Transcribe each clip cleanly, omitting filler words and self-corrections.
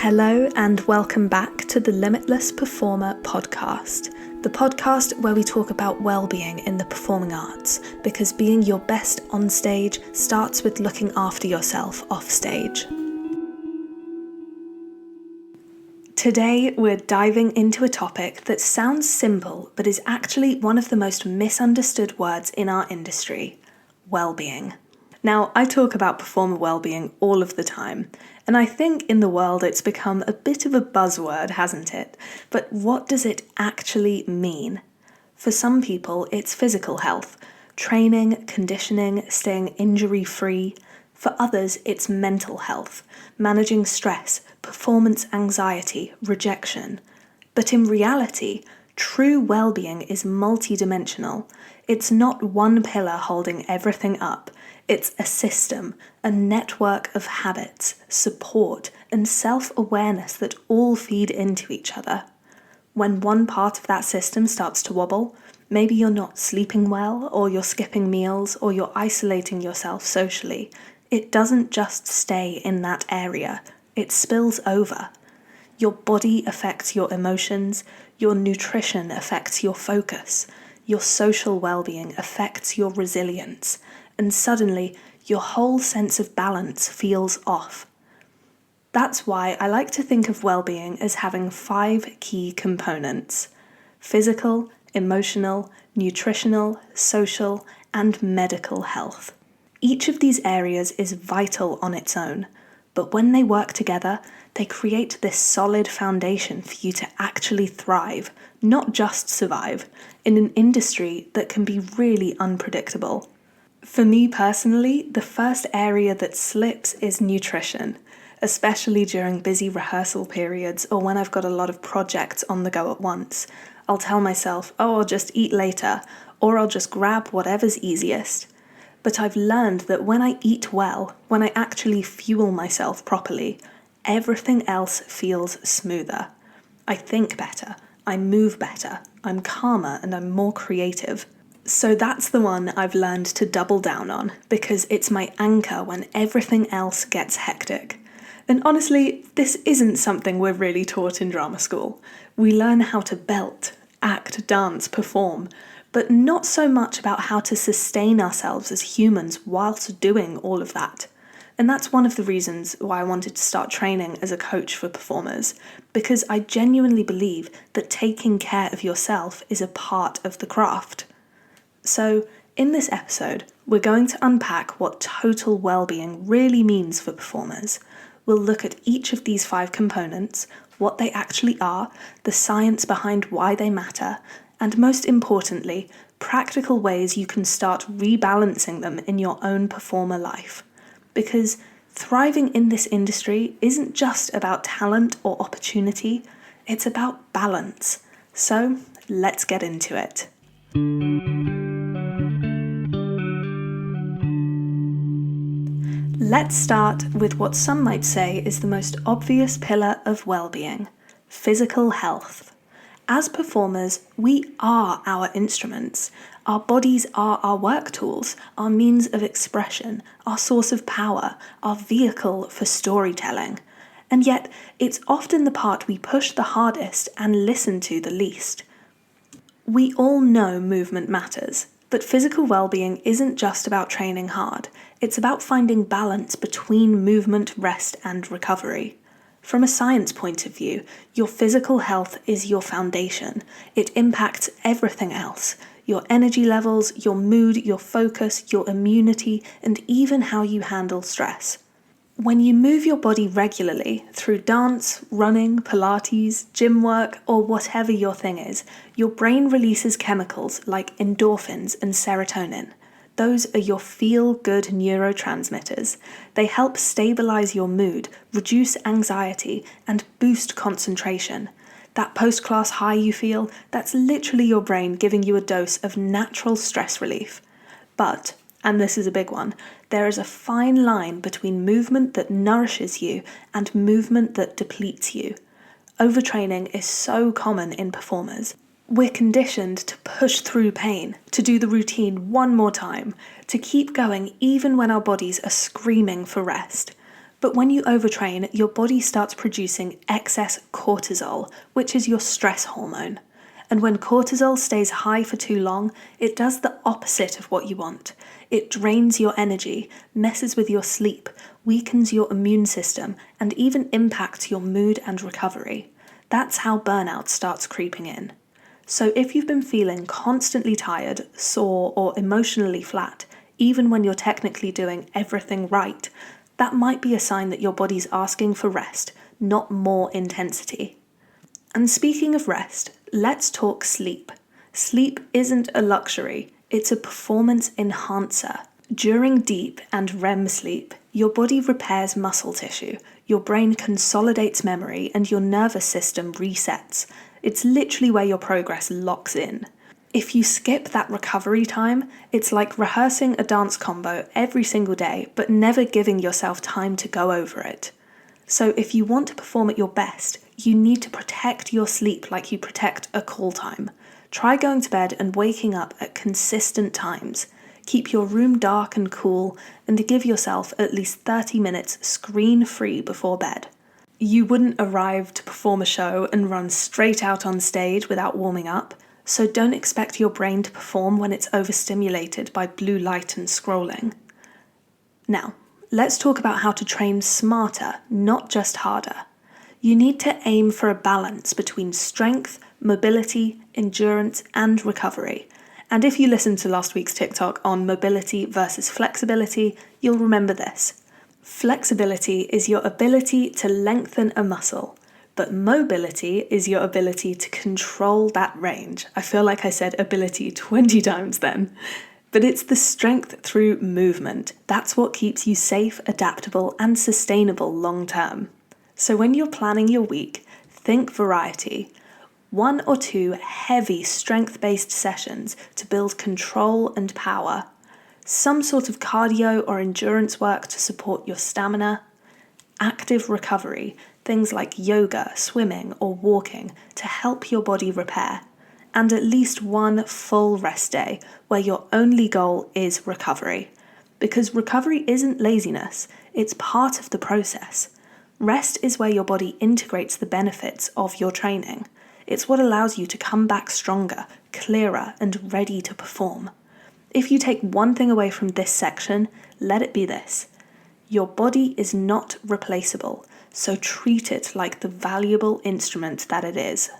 Hello and welcome back to the Limitless Performer podcast, the podcast where we talk about well-being in the performing arts, because being your best on stage starts with looking after yourself off stage. Today we're diving into a topic that sounds simple but is actually one of the most misunderstood words in our industry: well-being. Now, I talk about performer well-being all of the time, and I think in the world it's become a bit of a buzzword, hasn't it? But what does it actually mean? For some people, it's physical health, training, conditioning, staying injury-free. For others, it's mental health, managing stress, performance anxiety, rejection. But in reality, true well-being is multidimensional. It's not one pillar holding everything up. It's a system, a network of habits, support, and self-awareness that all feed into each other. When one part of that system starts to wobble, maybe you're not sleeping well, or you're skipping meals, or you're isolating yourself socially, it doesn't just stay in that area, it spills over. Your body affects your emotions, your nutrition affects your focus, your social well-being affects your resilience, and suddenly your whole sense of balance feels off. That's why I like to think of well-being as having 5 key components: physical, emotional, nutritional, social, and medical health. Each of these areas is vital on its own, but when they work together, they create this solid foundation for you to actually thrive, not just survive, in an industry that can be really unpredictable. For me personally, the first area that slips is nutrition, especially during busy rehearsal periods or when I've got a lot of projects on the go at once. I'll tell myself, I'll just eat later, or I'll just grab whatever's easiest. But I've learned that when I eat well, when I actually fuel myself properly, everything else feels smoother. I think better, I move better, I'm calmer, and I'm more creative. So that's the one I've learned to double down on, because it's my anchor when everything else gets hectic. And honestly, this isn't something we're really taught in drama school. We learn how to belt, act, dance, perform, but not so much about how to sustain ourselves as humans whilst doing all of that. And that's one of the reasons why I wanted to start training as a coach for performers, because I genuinely believe that taking care of yourself is a part of the craft. So, in this episode, we're going to unpack what total well-being really means for performers. We'll look at each of these 5 components, what they actually are, the science behind why they matter, and most importantly, practical ways you can start rebalancing them in your own performer life. Because thriving in this industry isn't just about talent or opportunity, it's about balance. So, let's get into it. Let's start with what some might say is the most obvious pillar of well-being: physical health. As performers, we are our instruments. Our bodies are our work tools, our means of expression, our source of power, our vehicle for storytelling. And yet, it's often the part we push the hardest and listen to the least. We all know movement matters, but physical well-being isn't just about training hard. It's about finding balance between movement, rest, and recovery. From a science point of view, your physical health is your foundation. It impacts everything else: your energy levels, your mood, your focus, your immunity, and even how you handle stress. When you move your body regularly through dance, running, Pilates, gym work, or whatever your thing is, your brain releases chemicals like endorphins and serotonin. Those are your feel-good neurotransmitters. They help stabilize your mood, reduce anxiety, and boost concentration. That post-class high you feel, that's literally your brain giving you a dose of natural stress relief. But, and this is a big one, there is a fine line between movement that nourishes you and movement that depletes you. Overtraining is so common in performers. We're conditioned to push through pain, to do the routine one more time, to keep going even when our bodies are screaming for rest. But when you overtrain, your body starts producing excess cortisol, which is your stress hormone. And when cortisol stays high for too long, it does the opposite of what you want. It drains your energy, messes with your sleep, weakens your immune system, and even impacts your mood and recovery. That's how burnout starts creeping in. So if you've been feeling constantly tired, sore, or emotionally flat, even when you're technically doing everything right, that might be a sign that your body's asking for rest, not more intensity. And speaking of rest, let's talk sleep. Sleep isn't a luxury, it's a performance enhancer. During deep and REM sleep, your body repairs muscle tissue, your brain consolidates memory, and your nervous system resets. It's literally where your progress locks in. If you skip that recovery time, it's like rehearsing a dance combo every single day, but never giving yourself time to go over it. So if you want to perform at your best, you need to protect your sleep like you protect a call time. Try going to bed and waking up at consistent times. Keep your room dark and cool, and give yourself at least 30 minutes screen-free before bed. You wouldn't arrive to perform a show and run straight out on stage without warming up, so don't expect your brain to perform when it's overstimulated by blue light and scrolling. Now, let's talk about how to train smarter, not just harder. You need to aim for a balance between strength, mobility, endurance, and recovery. And if you listened to last week's TikTok on mobility versus flexibility, you'll remember this. Flexibility is your ability to lengthen a muscle, but mobility is your ability to control that range. I feel like I said ability 20 times then. But it's the strength through movement. That's what keeps you safe, adaptable, and sustainable long term. So when you're planning your week, think variety. 1 or 2 heavy strength-based sessions to build control and power. Some sort of cardio or endurance work to support your stamina. Active recovery, things like yoga, swimming, or walking to help your body repair. And at least 1 full rest day where your only goal is recovery. Because recovery isn't laziness, it's part of the process. Rest is where your body integrates the benefits of your training. It's what allows you to come back stronger, clearer, and ready to perform. If you take one thing away from this section, let it be this. Your body is not replaceable, so treat it like the valuable instrument that it is.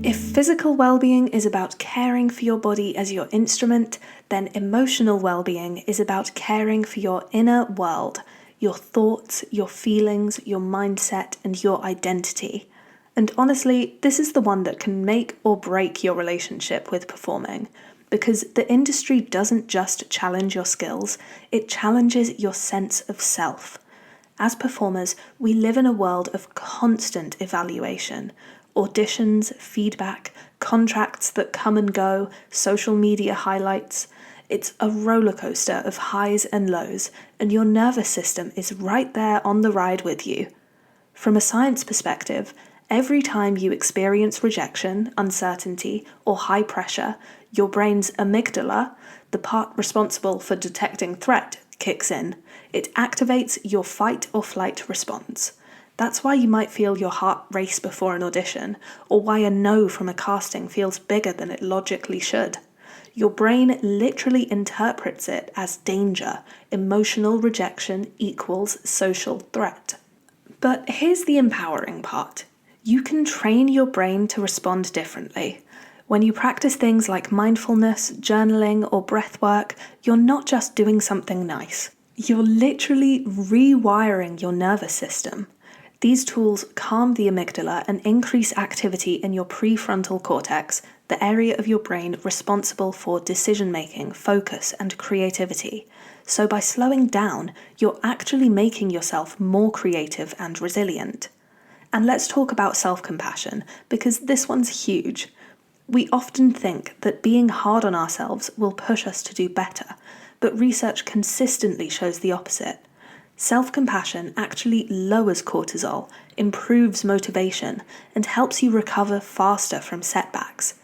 If physical well-being is about caring for your body as your instrument, then emotional well-being is about caring for your inner world, your thoughts, your feelings, your mindset, and your identity. And honestly, this is the one that can make or break your relationship with performing, because the industry doesn't just challenge your skills, it challenges your sense of self. As performers, we live in a world of constant evaluation. Auditions, feedback, contracts that come and go, social media highlights. It's a roller coaster of highs and lows, and your nervous system is right there on the ride with you. From a science perspective, every time you experience rejection, uncertainty, or high pressure, your brain's amygdala, the part responsible for detecting threat, kicks in. It activates your fight or flight response. That's why you might feel your heart race before an audition, or why a no from a casting feels bigger than it logically should. Your brain literally interprets it as danger. Emotional rejection equals social threat. But here's the empowering part. You can train your brain to respond differently. When you practice things like mindfulness, journaling, or breath work, you're not just doing something nice. You're literally rewiring your nervous system. These tools calm the amygdala and increase activity in your prefrontal cortex, the area of your brain responsible for decision-making, focus, and creativity. So by slowing down, you're actually making yourself more creative and resilient. And let's talk about self-compassion, because this one's huge. We often think that being hard on ourselves will push us to do better, but research consistently shows the opposite. Self-compassion actually lowers cortisol, improves motivation, and helps you recover faster from setbacks.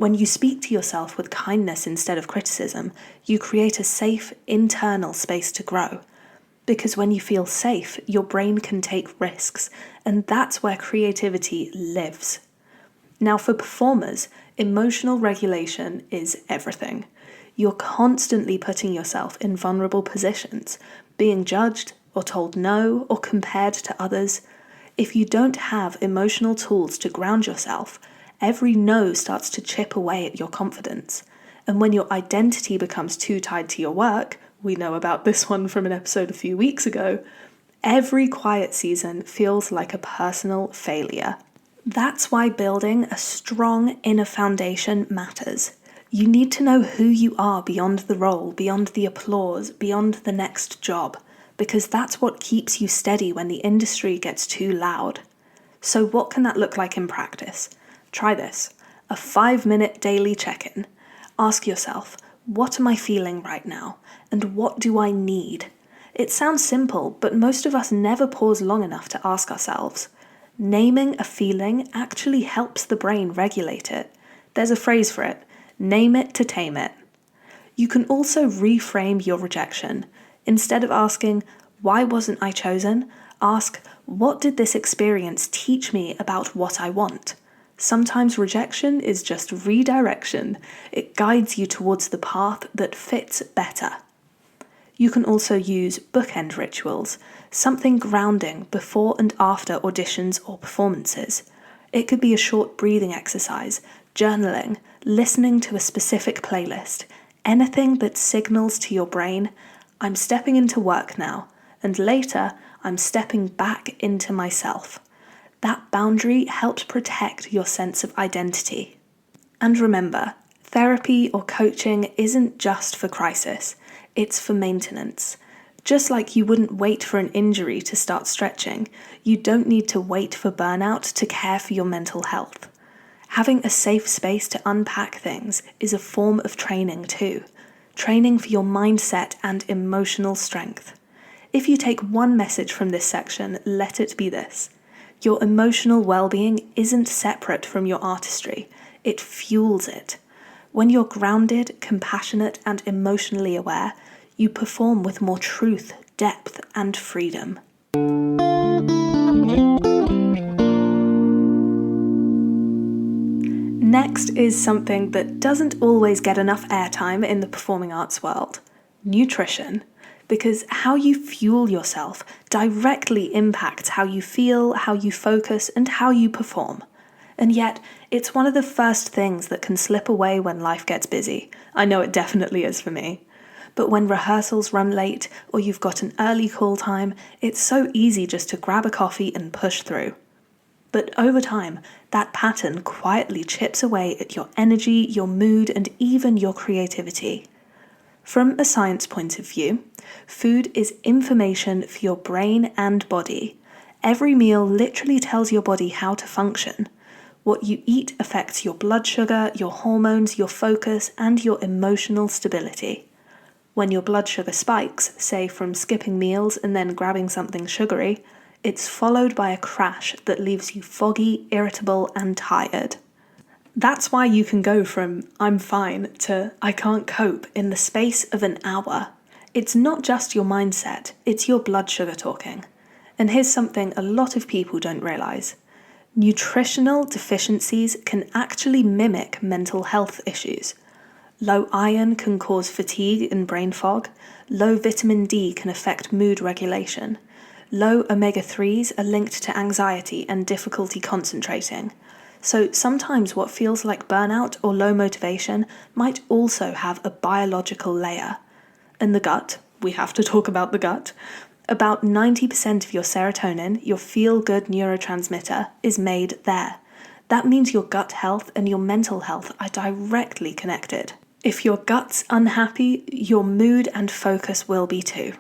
When you speak to yourself with kindness instead of criticism, you create a safe internal space to grow. Because when you feel safe, your brain can take risks, and that's where creativity lives. Now, for performers, emotional regulation is everything. You're constantly putting yourself in vulnerable positions, being judged or told no or compared to others. If you don't have emotional tools to ground yourself, every no starts to chip away at your confidence. And when your identity becomes too tied to your work, we know about this one from an episode a few weeks ago, every quiet season feels like a personal failure. That's why building a strong inner foundation matters. You need to know who you are beyond the role, beyond the applause, beyond the next job, because that's what keeps you steady when the industry gets too loud. So what can that look like in practice? Try this. A 5-minute daily check-in. Ask yourself, what am I feeling right now? And what do I need? It sounds simple, but most of us never pause long enough to ask ourselves. Naming a feeling actually helps the brain regulate it. There's a phrase for it. Name it to tame it. You can also reframe your rejection. Instead of asking, why wasn't I chosen? Ask, what did this experience teach me about what I want? Sometimes rejection is just redirection. It guides you towards the path that fits better. You can also use bookend rituals, something grounding before and after auditions or performances. It could be a short breathing exercise, journaling, listening to a specific playlist, anything that signals to your brain, I'm stepping into work now, and later, I'm stepping back into myself. That boundary helps protect your sense of identity. And remember, therapy or coaching isn't just for crisis, it's for maintenance. Just like you wouldn't wait for an injury to start stretching, you don't need to wait for burnout to care for your mental health. Having a safe space to unpack things is a form of training too. Training for your mindset and emotional strength. If you take one message from this section, let it be this. Your emotional well-being isn't separate from your artistry. It fuels it. When you're grounded, compassionate, and emotionally aware, you perform with more truth, depth, and freedom. Next is something that doesn't always get enough airtime in the performing arts world: nutrition. Because how you fuel yourself directly impacts how you feel, how you focus, and how you perform. And yet, it's one of the first things that can slip away when life gets busy. I know it definitely is for me. But when rehearsals run late, or you've got an early call time, it's so easy just to grab a coffee and push through. But over time, that pattern quietly chips away at your energy, your mood, and even your creativity. From a science point of view, food is information for your brain and body. Every meal literally tells your body how to function. What you eat affects your blood sugar, your hormones, your focus, and your emotional stability. When your blood sugar spikes, say from skipping meals and then grabbing something sugary, it's followed by a crash that leaves you foggy, irritable, and tired. That's why you can go from I'm fine to I can't cope in the space of an hour. It's not just your mindset, it's your blood sugar talking. And here's something a lot of people don't realize. Nutritional deficiencies can actually mimic mental health issues. Low iron can cause fatigue and brain fog. Low vitamin D can affect mood regulation. Low omega-3s are linked to anxiety and difficulty concentrating. So sometimes what feels like burnout or low motivation might also have a biological layer. And the gut, we have to talk about the gut. About 90% of your serotonin, your feel-good neurotransmitter, is made there. That means your gut health and your mental health are directly connected. If your gut's unhappy, your mood and focus will be too.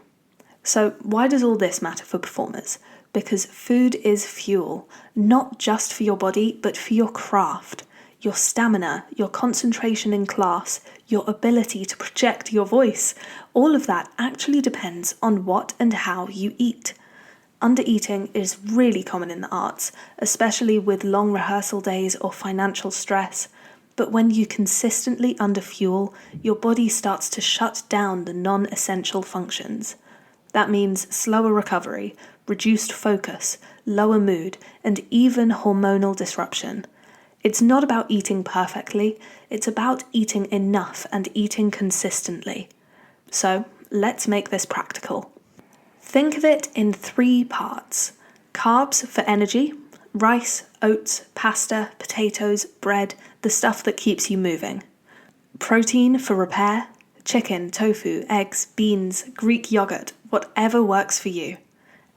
So why does all this matter for performers? Because food is fuel, not just for your body, but for your craft, your stamina, your concentration in class, your ability to project your voice. All of that actually depends on what and how you eat. Undereating is really common in the arts, especially with long rehearsal days or financial stress. but when you consistently underfuel, your body starts to shut down the non-essential functions. That means slower recovery, reduced focus, lower mood, and even hormonal disruption. It's not about eating perfectly, it's about eating enough and eating consistently. So, let's make this practical. Think of it in 3 parts. Carbs for energy, rice, oats, pasta, potatoes, bread, the stuff that keeps you moving. Protein for repair, chicken, tofu, eggs, beans, Greek yogurt, whatever works for you.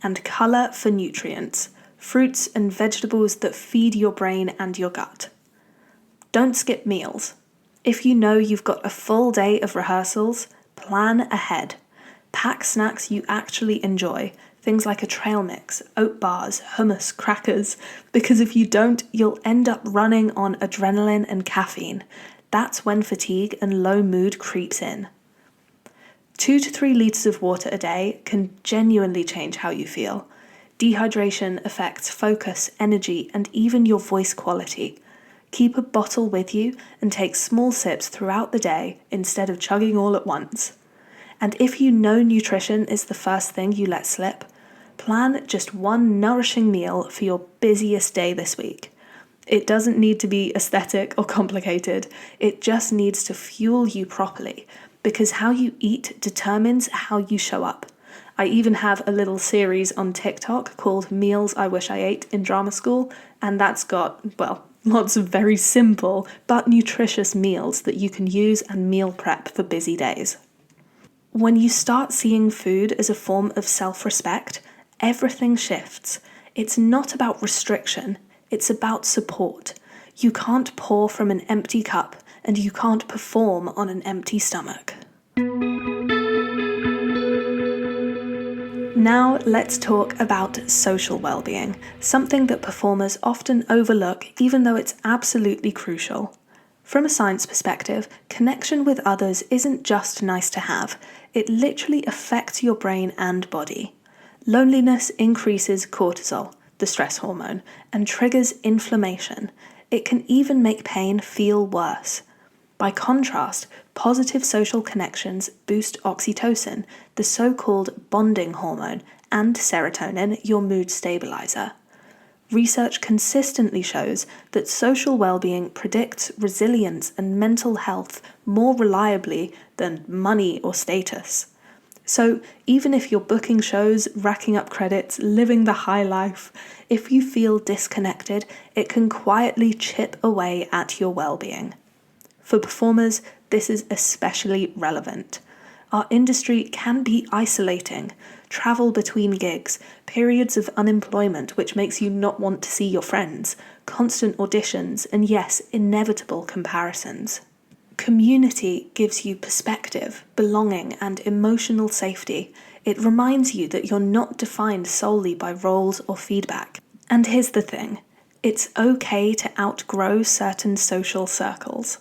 And colour for nutrients, fruits and vegetables that feed your brain and your gut. Don't skip meals. If you know you've got a full day of rehearsals, plan ahead. Pack snacks you actually enjoy, things like a trail mix, oat bars, hummus, crackers, because if you don't, you'll end up running on adrenaline and caffeine. That's when fatigue and low mood creeps in. 2 to 3 litres of water a day can genuinely change how you feel. Dehydration affects focus, energy, and even your voice quality. Keep a bottle with you and take small sips throughout the day instead of chugging all at once. And if you know nutrition is the first thing you let slip, plan just one nourishing meal for your busiest day this week. It doesn't need to be aesthetic or complicated, it just needs to fuel you properly, because how you eat determines how you show up. I even have a little series on TikTok called Meals I Wish I Ate in Drama School, and that's got, well, lots of very simple but nutritious meals that you can use and meal prep for busy days. When you start seeing food as a form of self-respect, everything shifts. It's not about restriction, it's about support. You can't pour from an empty cup, and you can't perform on an empty stomach. Now let's talk about social well-being, something that performers often overlook even though it's absolutely crucial. From a science perspective, connection with others isn't just nice to have, it literally affects your brain and body. Loneliness increases cortisol, the stress hormone, and triggers inflammation. It can even make pain feel worse. By contrast, positive social connections boost oxytocin, the so-called bonding hormone, and serotonin, your mood stabilizer. Research consistently shows that social well-being predicts resilience and mental health more reliably than money or status. So even if you're booking shows, racking up credits, living the high life, if you feel disconnected, it can quietly chip away at your well-being. For performers, this is especially relevant. Our industry can be isolating. Travel between gigs, periods of unemployment which makes you not want to see your friends, constant auditions, and yes, inevitable comparisons. Community gives you perspective, belonging, and emotional safety. It reminds you that you're not defined solely by roles or feedback. And here's the thing, it's okay to outgrow certain social circles.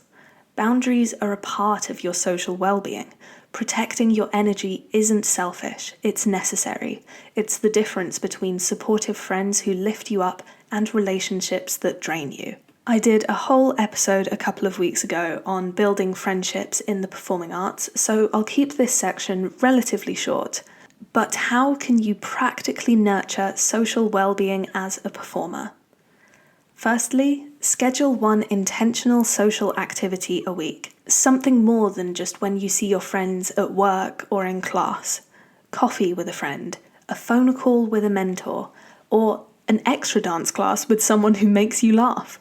Boundaries are a part of your social well-being. Protecting your energy isn't selfish, it's necessary. It's the difference between supportive friends who lift you up and relationships that drain you. I did a whole episode a couple of weeks ago on building friendships in the performing arts, so I'll keep this section relatively short. But how can you practically nurture social well-being as a performer? Firstly, schedule one intentional social activity a week, something more than just when you see your friends at work or in class. Coffee with a friend, a phone call with a mentor, or an extra dance class with someone who makes you laugh.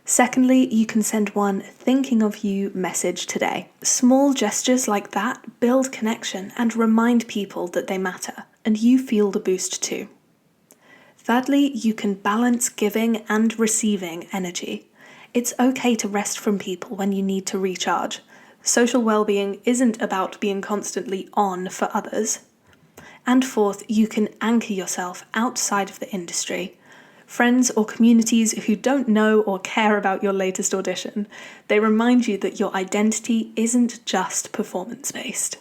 Secondly, you can send one thinking of you message today. Small gestures like that build connection and remind people that they matter, and you feel the boost too. Thirdly, you can balance giving and receiving energy. It's okay to rest from people when you need to recharge. Social well-being isn't about being constantly on for others. And fourth, you can anchor yourself outside of the industry. Friends or communities who don't know or care about your latest audition. They remind you that your identity isn't just performance-based.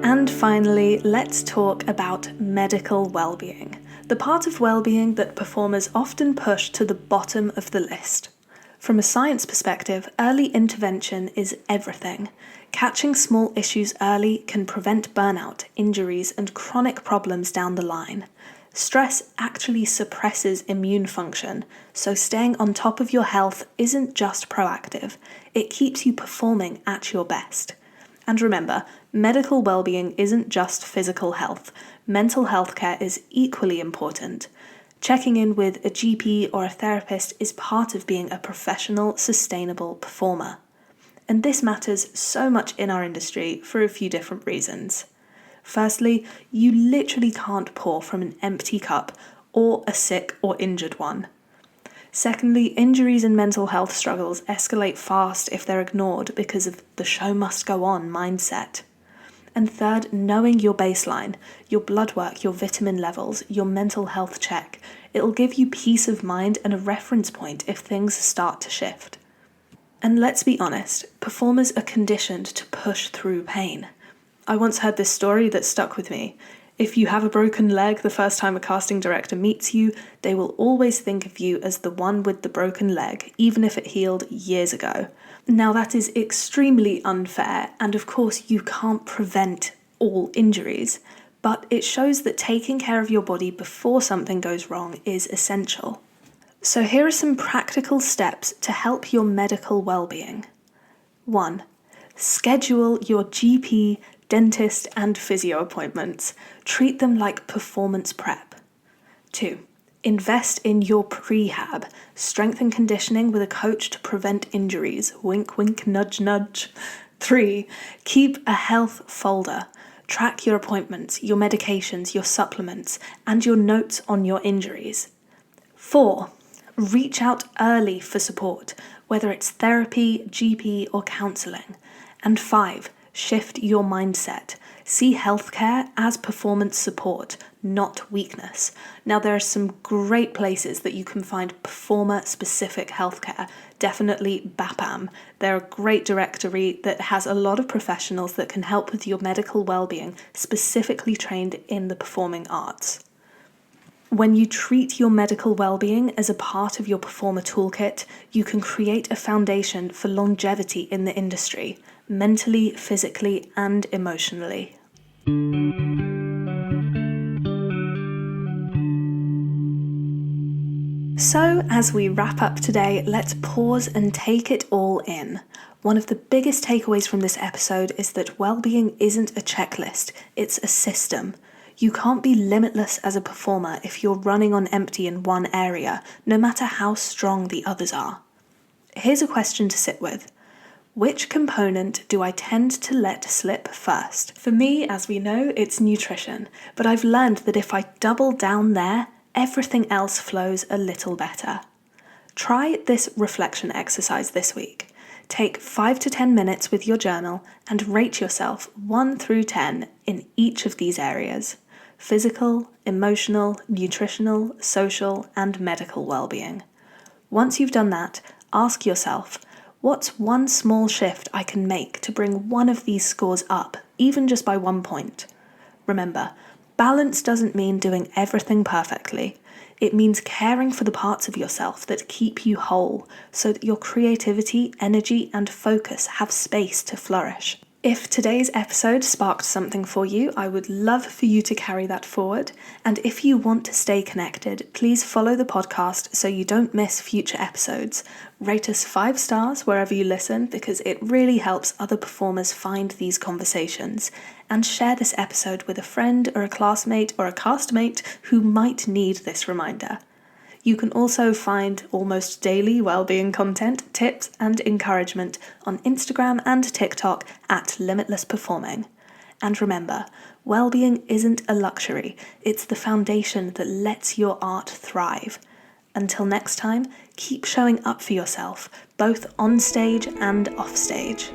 And finally, let's talk about medical well-being, the part of well-being that performers often push to the bottom of the list. From a science perspective, early intervention is everything. Catching small issues early can prevent burnout, injuries, and chronic problems down the line. Stress actually suppresses immune function, so staying on top of your health isn't just proactive, it keeps you performing at your best. And remember, medical well-being isn't just physical health. Mental health care is equally important. Checking in with a GP or a therapist is part of being a professional, sustainable performer. And this matters so much in our industry for a few different reasons. Firstly, you literally can't pour from an empty cup or a sick or injured one. Secondly, injuries and mental health struggles escalate fast if they're ignored because of the show must go on mindset. And third, knowing your baseline, your blood work, your vitamin levels, your mental health check, it'll give you peace of mind and a reference point if things start to shift. And let's be honest, performers are conditioned to push through pain. I once heard this story that stuck with me. If you have a broken leg the first time a casting director meets you, they will always think of you as the one with the broken leg, even if it healed years ago. Now that is extremely unfair, and of course you can't prevent all injuries, but it shows that taking care of your body before something goes wrong is essential. So here are some practical steps to help your medical well-being. 1. Schedule your GP, dentist, and physio appointments. Treat them like performance prep. 2. Invest in your prehab. Strengthen conditioning with a coach to prevent injuries. Wink, wink, nudge, nudge. 3. Keep a health folder. Track your appointments, your medications, your supplements, and your notes on your injuries. 4. Reach out early for support, whether it's therapy, GP, or counselling. And 5. Shift your mindset. See healthcare as performance support, not weakness. Now, there are some great places that you can find performer-specific healthcare. Definitely BAPAM. They're a great directory that has a lot of professionals that can help with your medical well-being, specifically trained in the performing arts. When you treat your medical well-being as a part of your performer toolkit, you can create a foundation for longevity in the industry, mentally, physically, and emotionally. So, as we wrap up today, let's pause and take it all in. One of the biggest takeaways from this episode is that well-being isn't a checklist, it's a system. You can't be limitless as a performer if you're running on empty in one area, no matter how strong the others are. Here's a question to sit with. Which component do I tend to let slip first? For me, as we know, it's nutrition, but I've learned that if I double down there, everything else flows a little better. Try this reflection exercise this week. Take 5 to 10 minutes with your journal and rate yourself 1 through 10 in each of these areas: physical, emotional, nutritional, social, and medical well-being. Once you've done that, ask yourself, what's one small shift I can make to bring one of these scores up, even just by 1 point? Remember, balance doesn't mean doing everything perfectly. It means caring for the parts of yourself that keep you whole, so that your creativity, energy, and focus have space to flourish. If today's episode sparked something for you, I would love for you to carry that forward. And if you want to stay connected, please follow the podcast so you don't miss future episodes. Rate us 5 stars wherever you listen, because it really helps other performers find these conversations. And share this episode with a friend or a classmate or a castmate who might need this reminder. You can also find almost daily well-being content, tips, and encouragement on Instagram and TikTok at Limitless Performing. And remember, well-being isn't a luxury, it's the foundation that lets your art thrive. Until next time, keep showing up for yourself, both on stage and off stage.